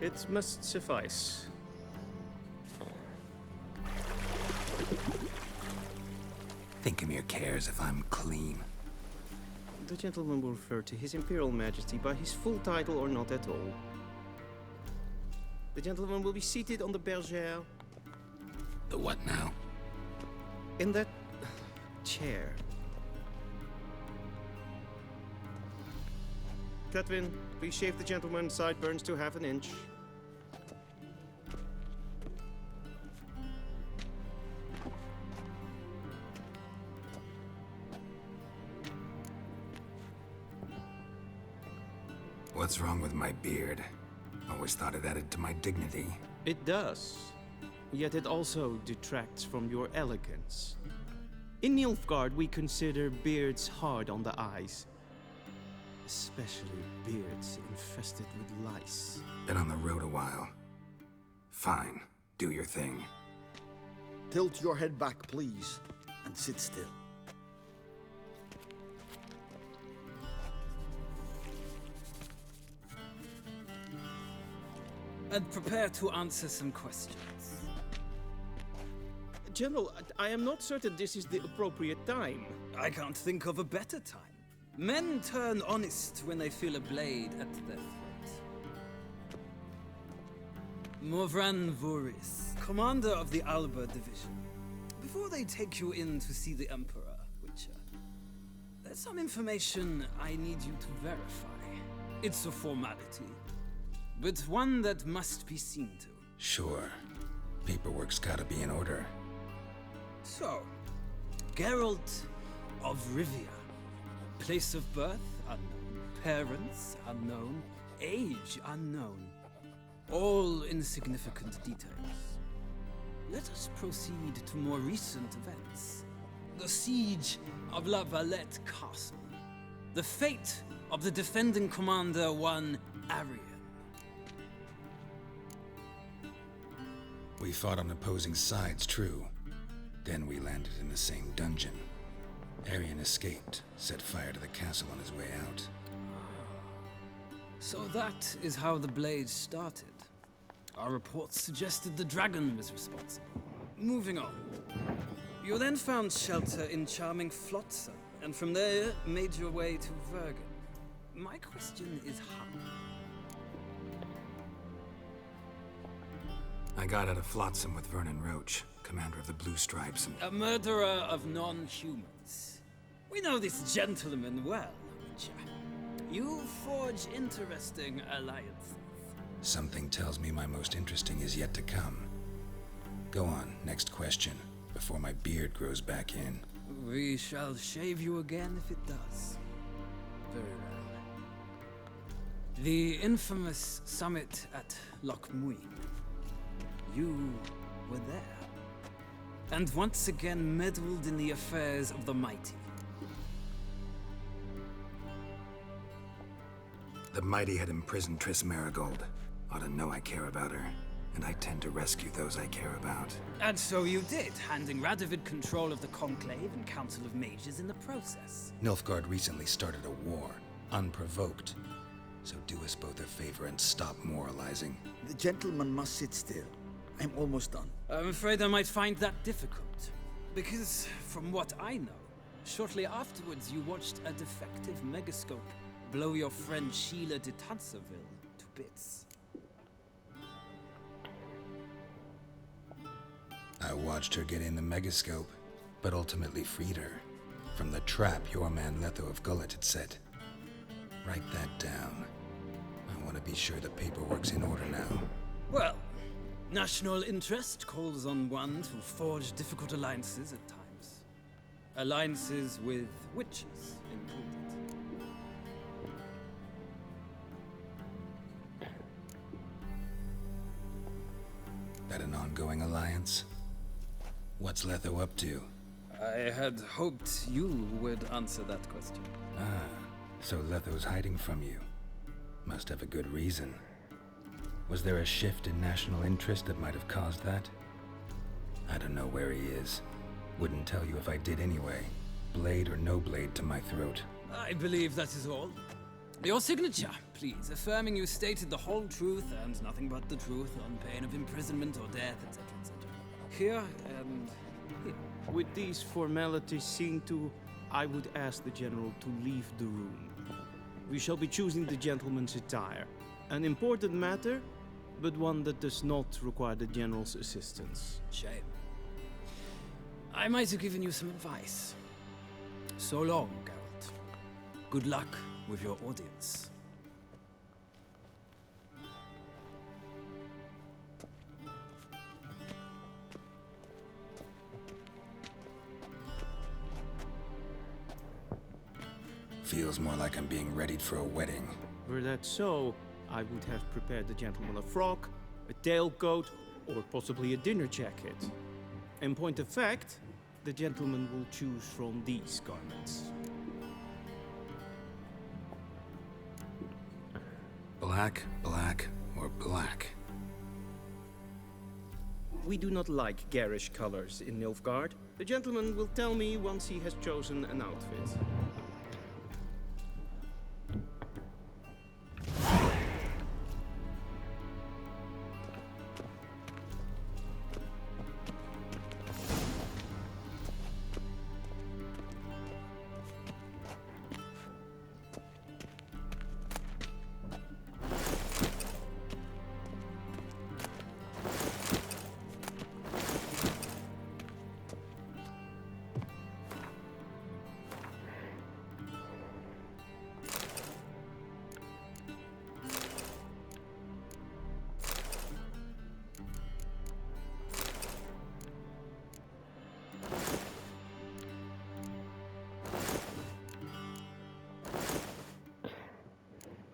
It must suffice. Thinkemere cares if I'm clean. The gentleman will refer to His Imperial Majesty by his full title or not at all. The gentleman will be seated on the bergère. The what now? In that chair. Catwin, please shave the gentleman's sideburns to half an inch. What's wrong with my beard? Always thought it added to my dignity. It does. Yet it also detracts from your elegance. In Nilfgaard, we consider beards hard on the eyes. Especially beards infested with lice. Been on the road a while. Fine, do your thing. Tilt your head back, please, and sit still. And prepare to answer some questions. General, I am not certain this is the appropriate time. I can't think of a better time. Men turn honest when they feel a blade at their throat. Morvran Voris, commander of the Alba Division. Before they take you in to see the Emperor, Witcher, there's some information I need you to verify. It's a formality, but one that must be seen to. Sure. Paperwork's gotta be in order. So, Geralt of Rivia. Place of birth, unknown. Parents, unknown. Age, unknown. All insignificant details. Let us proceed to more recent events. The siege of La Valette Castle. The fate of the defending commander, one Arian. We fought on opposing sides, true. Then we landed in the same dungeon. Arian escaped, set fire to the castle on his way out. So that is how the Blade started. Our reports suggested the dragon was responsible. Moving on. You then found shelter in charming Flotsam, and from there made your way to Vergen. My question is how? I got out of Flotsam with Vernon Roach, commander of the Blue Stripes, and A murderer of non-humans. We know this gentleman well, Witcher. You forge interesting alliances. something tells me my most interesting is yet to come. Go on, next question, before my beard grows back in. We shall shave you again if it does. Very well. The infamous summit at Loch Muin. You were there. And once again meddled in the affairs of the mighty. The mighty had imprisoned Triss Marigold. Ought to know I care about her, and I tend to rescue those I care about. And so you did, handing Radovid control of the Conclave and Council of Mages in the process. Nilfgaard recently started a war, unprovoked. So do us both a favor and stop moralizing. The gentleman must sit still. I'm almost done. I'm afraid I might find that difficult. Because, from what I know, shortly afterwards you watched a defective megascope blow your friend Sheila de Tanserville to bits. I watched her get in the megascope, but ultimately freed her from the trap your man Letho of Gullet had set. Write that down. I want to be sure the paperwork's in order now. Well, national interest calls on one to forge difficult alliances at times. Alliances with witches included. That an ongoing alliance? What's Letho up to? I had hoped you would answer that question. Ah, so Letho's hiding from you. Must have a good reason. Was there a shift in national interest that might have caused that? I don't know where he is. Wouldn't tell you if I did anyway. Blade or no blade to my throat. I believe that is all. Your signature, please, affirming you stated the whole truth and nothing but the truth on pain of imprisonment or death, etc., etc. Here and here. With these formalities seen to, I would ask the General to leave the room. We shall be choosing the gentleman's attire. An important matter, but one that does not require the General's assistance. Shame. I might have given you some advice. So long, Geralt. Good luck with your audience. Feels more like I'm being readied for a wedding. Were that so, I would have prepared the gentleman a frock, a tailcoat, or possibly a dinner jacket. In point of fact, the gentleman will choose from these garments. Black, black, or black? We do not like garish colors in Nilfgaard. The gentleman will tell me once he has chosen an outfit.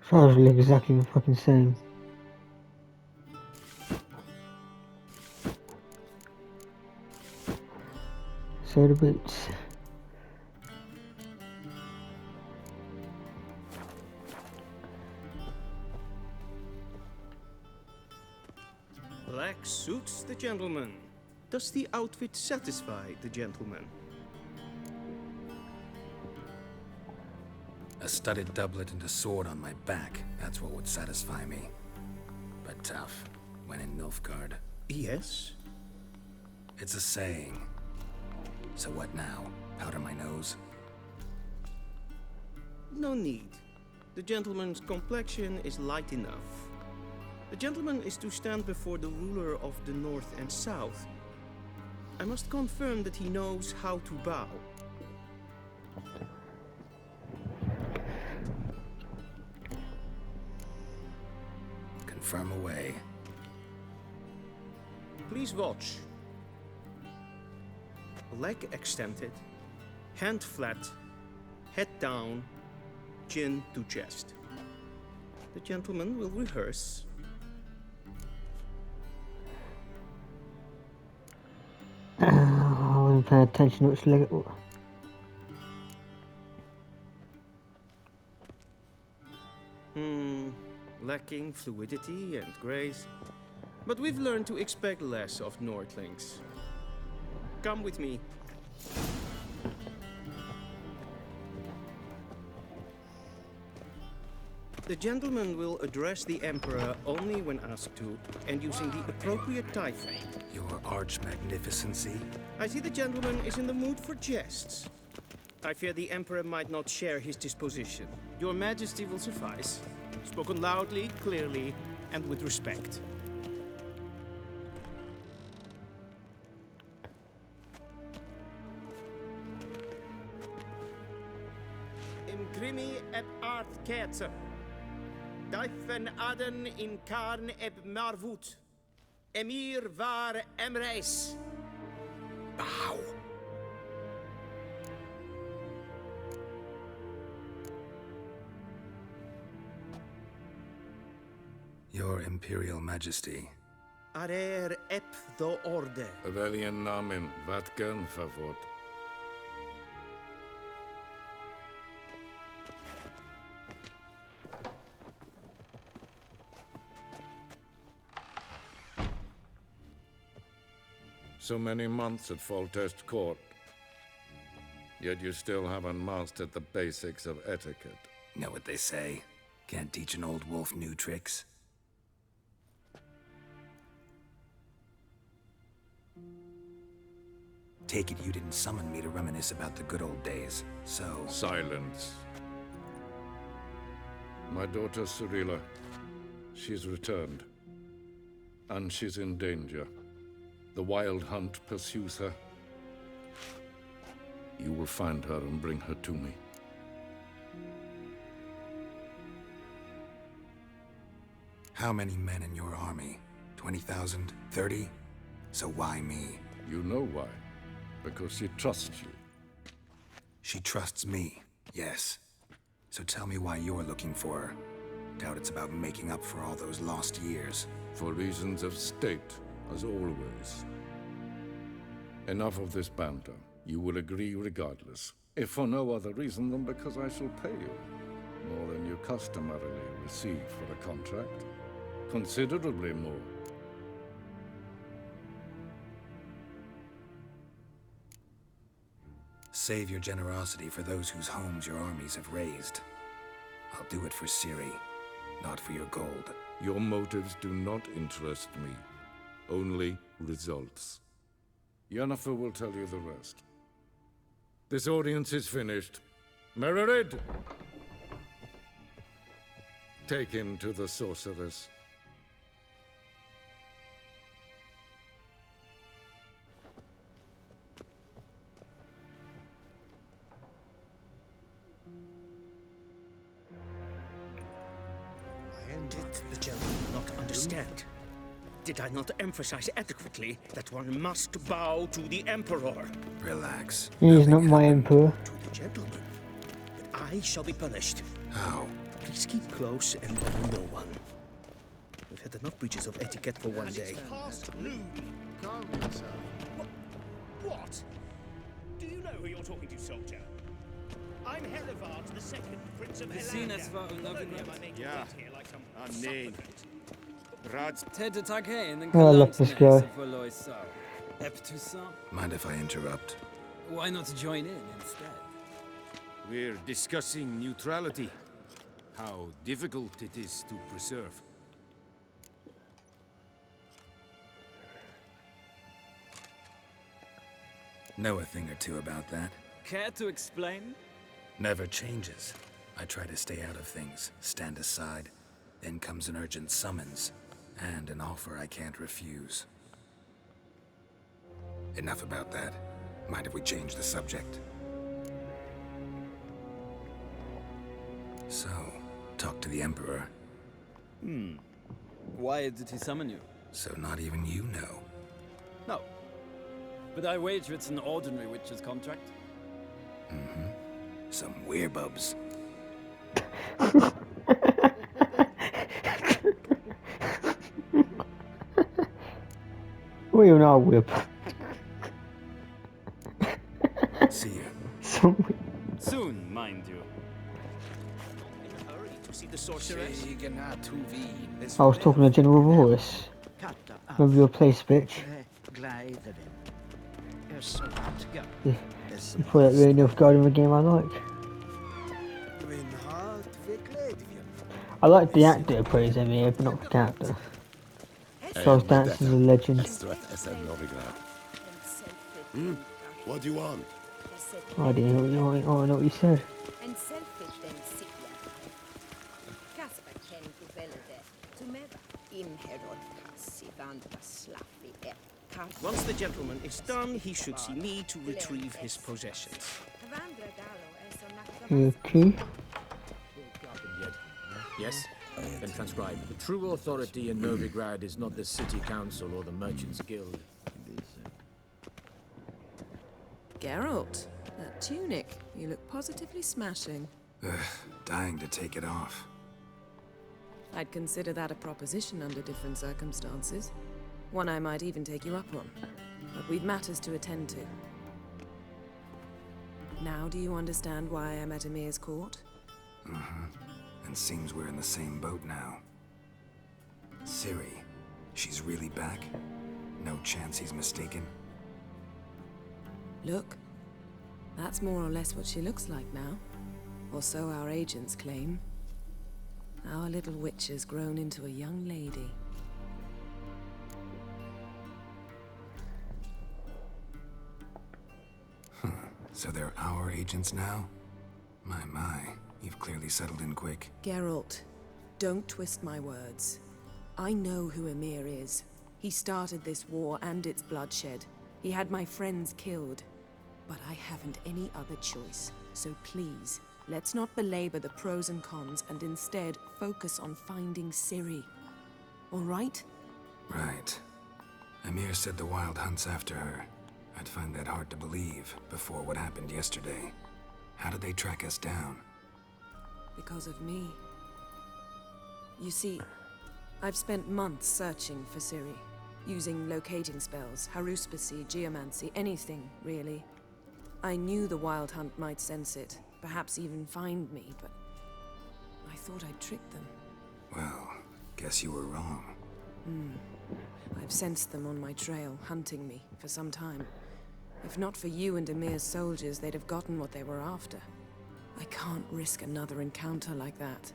Sounds really exactly the fucking same. So the boots. Black suits the gentleman. Does the outfit satisfy the gentleman? A studded doublet and a sword on my back. That's what would satisfy me. But tough, when in Nilfgaard. Yes. It's a saying. So what now? Powder my nose? No need. The gentleman's complexion is light enough. The gentleman is to stand before the ruler of the North and South. I must confirm that he knows how to bow. Confirm away. Please watch. Leg extended, hand flat, head down, chin to chest. The gentleman will rehearse. I wasn't paying attention which leg it was. Lacking fluidity and grace. But we've learned to expect less of Nordlings. Come with me. The gentleman will address the Emperor only when asked to, and using the appropriate title. Your arch-magnificency? I see the gentleman is in the mood for jests. I fear the Emperor might not share his disposition. Your Majesty will suffice. Spoken loudly, clearly, and with respect. Imprimi eb art ketzer. Dijfen aden in karn eb marvoet. Emir var emreis. Bow! Your Imperial Majesty. Arer eb the orde. Weljen namen, wat kan favort? So many months at Foltest Court. Yet you still haven't mastered the basics of etiquette. Know what they say? Can't teach an old wolf new tricks. Take it you didn't summon me to reminisce about the good old days, so... Silence. My daughter Cirilla, she's returned. And she's in danger. The Wild Hunt pursues her. You will find her and bring her to me. How many men in your army? 20,000? 30? So why me? You know why. Because she trusts you. She trusts me, yes. So tell me why you're looking for her. Doubt it's about making up for all those lost years. For reasons of state, as always. Enough of this banter. You will agree regardless. If for no other reason than because I shall pay you. More than you customarily receive for a contract. Considerably more. Save your generosity for those whose homes your armies have razed. I'll do it for Ciri, not for your gold. Your motives do not interest me. Only results. Yennefer will tell you the rest. This audience is finished. Mererid! Take him to the sorceress. Did the gentleman not understand? Did I not emphasize adequately that one must bow to the Emperor? Relax. He's not my emperor. To the gentleman. But I shall be punished. How? Please keep close and bother no one. We've had enough breaches of etiquette for one day. What? Do you know who you're talking to, soldier? I'm Herivard the Second, Prince of Helanda. Ja, nee. Rads. Oh, I love this guy. Mind if I interrupt? Why not join in instead? We're discussing neutrality. How difficult it is to preserve. Know a thing or two about that. Care to explain? Never changes. I try to stay out of things, stand aside. Then comes an urgent summons, and an offer I can't refuse. Enough about that. Mind if we change the subject? So, talk to the Emperor. Why did he summon you? So not even you know. No. But I wager it's an ordinary witch's contract. Some werebubs. We are not whip. See ya. Soon, mind you. In a hurry to see the sorceress. I was talking to General Voice. Remember your place, bitch. You put that really enough guard in the game I like. I like the actor who plays him here, but not the character. Charles Dance is a legend. What do you want? I didn't know what you said. Once the gentleman is done, he should see me to retrieve his possessions. Okay. Yes? Then transcribe. The true authority in Novigrad is not the city council or the merchants guild. Geralt, that tunic, you look positively smashing. Dying to take it off. I'd consider that a proposition under different circumstances. One I might even take you up on. But we've matters to attend to. Now do you understand why I'm at Emir's court? And seems we're in the same boat now. Ciri, she's really back? No chance he's mistaken? Look, that's more or less what she looks like now. Or so our agents claim. Our little witch has grown into a young lady. So they're our agents now? My, you've clearly settled in quick. Geralt, don't twist my words. I know who Emir is. He started this war and its bloodshed. He had my friends killed. But I haven't any other choice. So please, let's not belabor the pros and cons and instead focus on finding Ciri. All right? Right. Emir said the Wild Hunt's after her. I'd find that hard to believe before what happened yesterday. How did they track us down? Because of me. You see, I've spent months searching for Ciri, using locating spells, haruspicy, geomancy, anything, really. I knew the Wild Hunt might sense it, perhaps even find me, but I thought I'd tricked them. Well, guess you were wrong. I've sensed them on my trail, hunting me, for some time. If not for you and Emir's soldiers, they'd have gotten what they were after. I can't risk another encounter like that.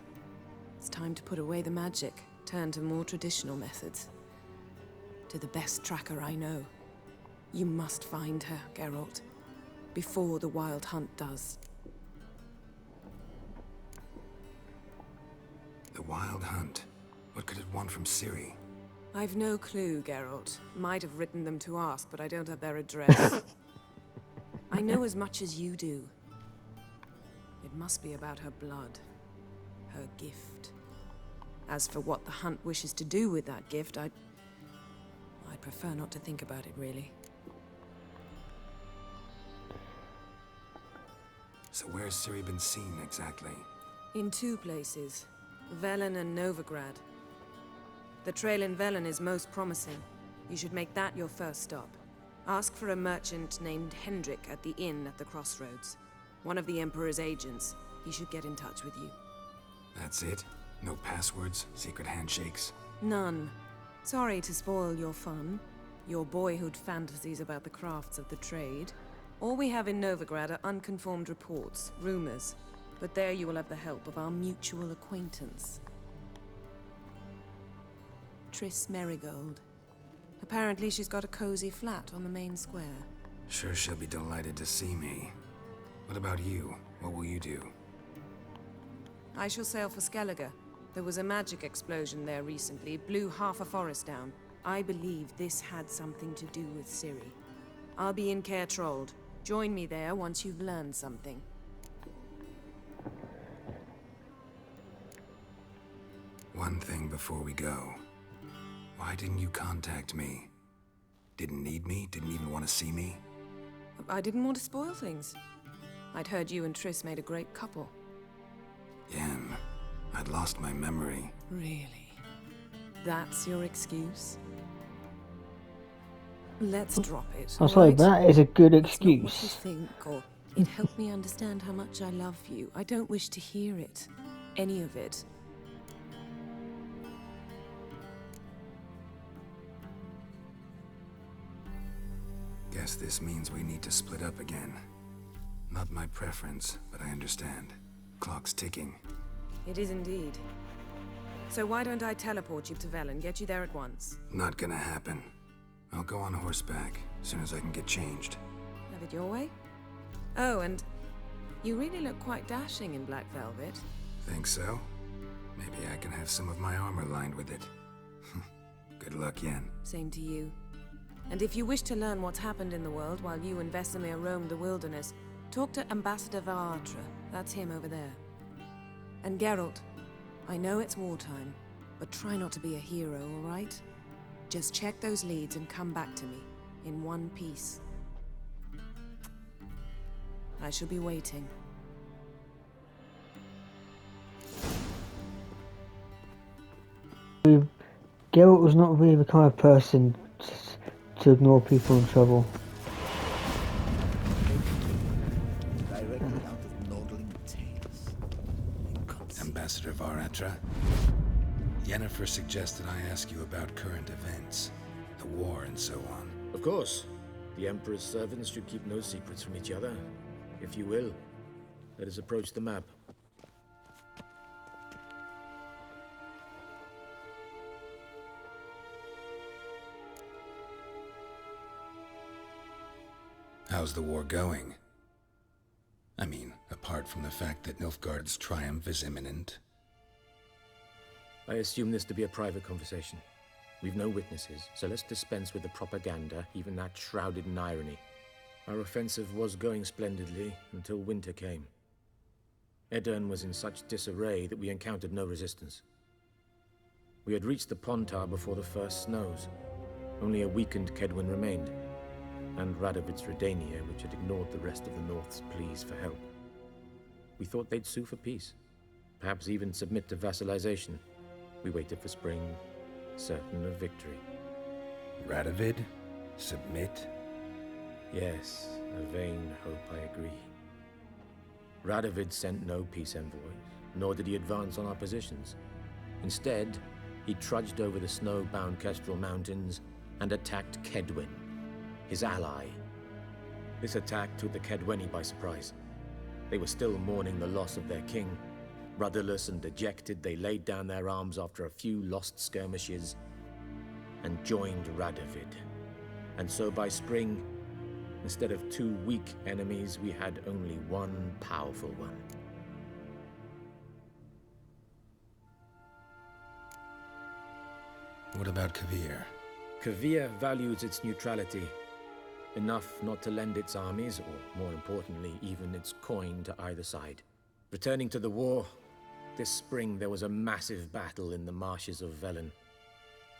It's time to put away the magic, turn to more traditional methods. To the best tracker I know. You must find her, Geralt. Before the Wild Hunt does. The Wild Hunt? What could it want from Ciri? I've no clue, Geralt. Might have written them to ask, but I don't have their address. I know as much as you do. It must be about her blood. Her gift. As for what the Hunt wishes to do with that gift, I'd prefer not to think about it, really. So where's Ciri been seen, exactly? In two places. Velen and Novigrad. The trail in Velen is most promising. You should make that your first stop. Ask for a merchant named Hendrik at the inn at the crossroads. One of the Emperor's agents. He should get in touch with you. That's it? No passwords? Secret handshakes? None. Sorry to spoil your fun. Your boyhood fantasies about the crafts of the trade. All we have in Novigrad are unconfirmed reports, rumors. But there you will have the help of our mutual acquaintance. Triss Merigold. Apparently she's got a cozy flat on the main square. Sure she'll be delighted to see me. What about you? What will you do? I shall sail for Skellige. There was a magic explosion there recently, blew half a forest down. I believe this had something to do with Ciri. I'll be in Caer Trold. Join me there once you've learned something. One thing before we go. Why didn't you contact me? Didn't need me? Didn't even want to see me? I didn't want to spoil things. I'd heard you and Triss made a great couple. Yen, I'd lost my memory. Really? That's your excuse? Let's drop it. I'm sorry, right? but that is a good It's not what you excuse. think, or it helped me understand how much I love you. I don't wish to hear it. Any of it. Guess this means we need to split up again. Not my preference, but I understand. Clock's ticking. It is indeed. So why don't I teleport you to Velen, get you there at once? Not gonna happen. I'll go on horseback, as soon as I can get changed. Have it your way? Oh, and you really look quite dashing in black velvet. Think so? Maybe I can have some of my armor lined with it. Good luck, Yen. Same to you. And if you wish to learn what's happened in the world while you and Vesemir roamed the wilderness, talk to Ambassador Varatra. That's him over there. And Geralt, I know it's wartime, but try not to be a hero, all right? Just check those leads and come back to me, in one piece. I shall be waiting. Geralt was not really the kind of person to ignore people in trouble. Directly out of Nordling tales. Ambassador Varatra? Yennefer suggested I ask you about current events, the war and so on. Of course. The Emperor's servants should keep no secrets from each other. If you will, let us approach the map. How's the war going? I mean, apart from the fact that Nilfgaard's triumph is imminent. I assume this to be a private conversation. We've no witnesses, so let's dispense with the propaganda, even that shrouded in irony. Our offensive was going splendidly until winter came. Edirn was in such disarray that we encountered no resistance. We had reached the Pontar before the first snows. Only a weakened Kedwin remained, and Radovid's Redania, which had ignored the rest of the North's pleas for help. We thought they'd sue for peace, perhaps even submit to vassalization. We waited for spring, certain of victory. Radovid? Submit? Yes, a vain hope, I agree. Radovid sent no peace envoys, nor did he advance on our positions. Instead, he trudged over the snow-bound Kestrel Mountains and attacked Kedwen, his ally. This attack took the Kedweni by surprise. They were still mourning the loss of their king. Rudderless and dejected, they laid down their arms after a few lost skirmishes and joined Radovid. And so by spring, instead of 2 weak enemies, we had only one powerful one. What about Kavir? Kavir values its neutrality, enough not to lend its armies, or more importantly, even its coin to either side. Returning to the war, this spring there was a massive battle in the marshes of Velen.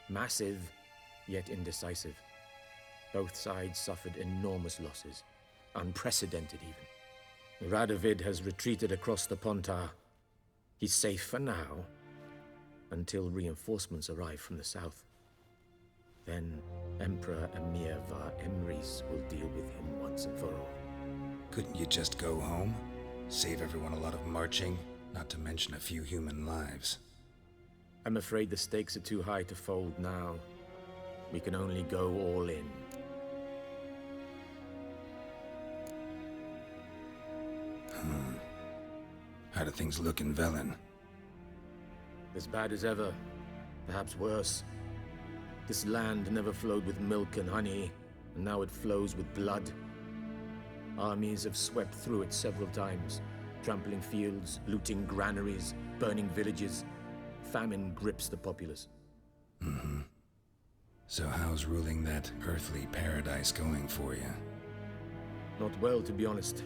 Massive, yet indecisive. Both sides suffered enormous losses, unprecedented even. Radovid has retreated across the Pontar. He's safe for now, until reinforcements arrive from the south. Then Emperor Emir var Emrys will deal with him once and for all. Couldn't you just go home? Save everyone a lot of marching, not to mention a few human lives. I'm afraid the stakes are too high to fold now. We can only go all in. How do things look in Velen? As bad as ever, perhaps worse. This land never flowed with milk and honey, and now it flows with blood. Armies have swept through it several times, trampling fields, looting granaries, burning villages. Famine grips the populace. So how's ruling that earthly paradise going for you? Not well, to be honest.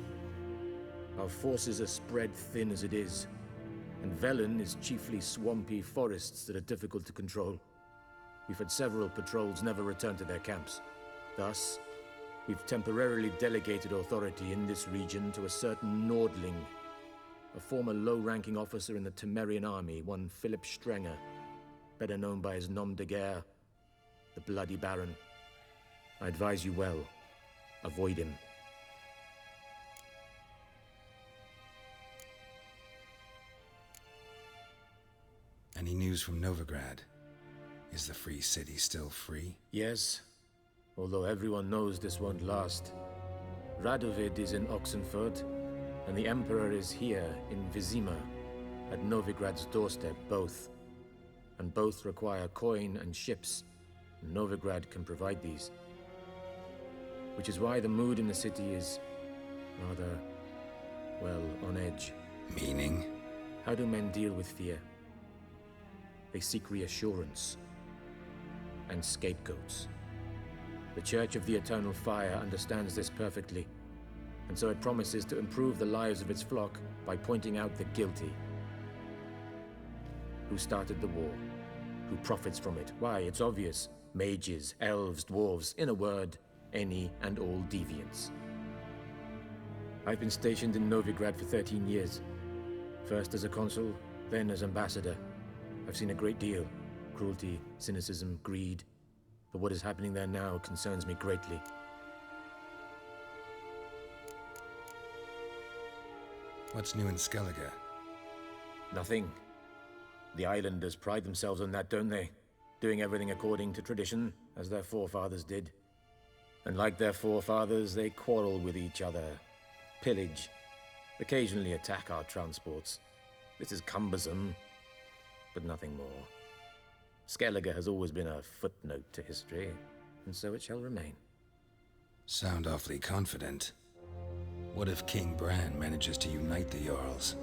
Our forces are spread thin as it is, and Velen is chiefly swampy forests that are difficult to control. We've had several patrols never return to their camps. Thus, we've temporarily delegated authority in this region to a certain Nordling, a former low-ranking officer in the Temerian army, one Philip Strenger, better known by his nom de guerre, the Bloody Baron. I advise you well, avoid him. Any news from Novigrad? Is the free city still free? Yes, although everyone knows this won't last. Radovid is in Oxenfurt, and the Emperor is here in Vizima, at Novigrad's doorstep, both. And both require coin and ships. Novigrad can provide these. Which is why the mood in the city is rather, well, on edge. Meaning? How do men deal with fear? They seek reassurance and scapegoats. The Church of the Eternal Fire understands this perfectly, and so it promises to improve the lives of its flock by pointing out the guilty. Who started the war? Who profits from it? Why, it's obvious. Mages, elves, dwarves, in a word, any and all deviants. I've been stationed in Novigrad for 13 years. First as a consul, then as ambassador. I've seen a great deal. Cruelty, cynicism, greed. But what is happening there now concerns me greatly. What's new in Skellige? Nothing. The islanders pride themselves on that, don't they? Doing everything according to tradition, as their forefathers did. And like their forefathers, they quarrel with each other, pillage, occasionally attack our transports. This is cumbersome, but nothing more. Skellige has always been a footnote to history, and so it shall remain. Sound awfully confident. What if King Bran manages to unite the Jarls?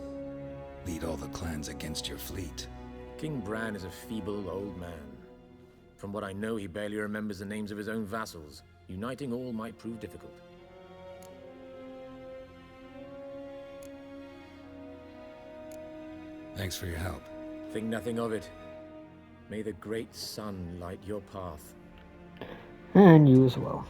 Lead all the clans against your fleet? King Bran is a feeble old man. From what I know, he barely remembers the names of his own vassals. Uniting all might prove difficult. Thanks for your help. Think nothing of it. May the great sun light your path. And you as well.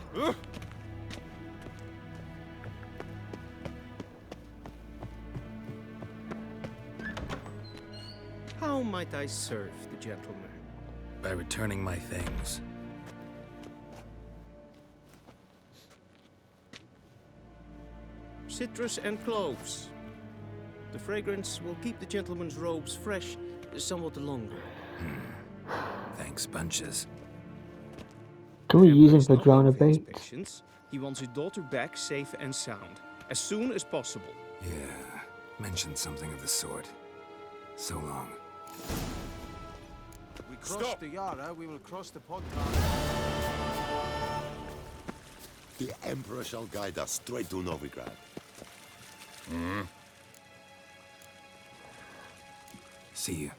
How might I serve the gentleman? By returning my things. Citrus and cloves. The fragrance will keep the gentleman's robes fresh somewhat longer. Thanks, bunches. Can we use him Emperor for is not drone known for his bait? patience. He wants his daughter back safe and sound, as soon as possible. Yeah, mentioned something of the sort. So long. We cross the Yara, we will cross the podcast. The Emperor shall guide us straight to Novigrad. See you.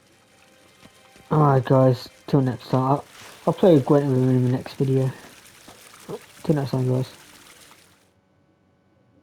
Alright guys, till next time. I'll play Gwent in the next video. Till next time guys.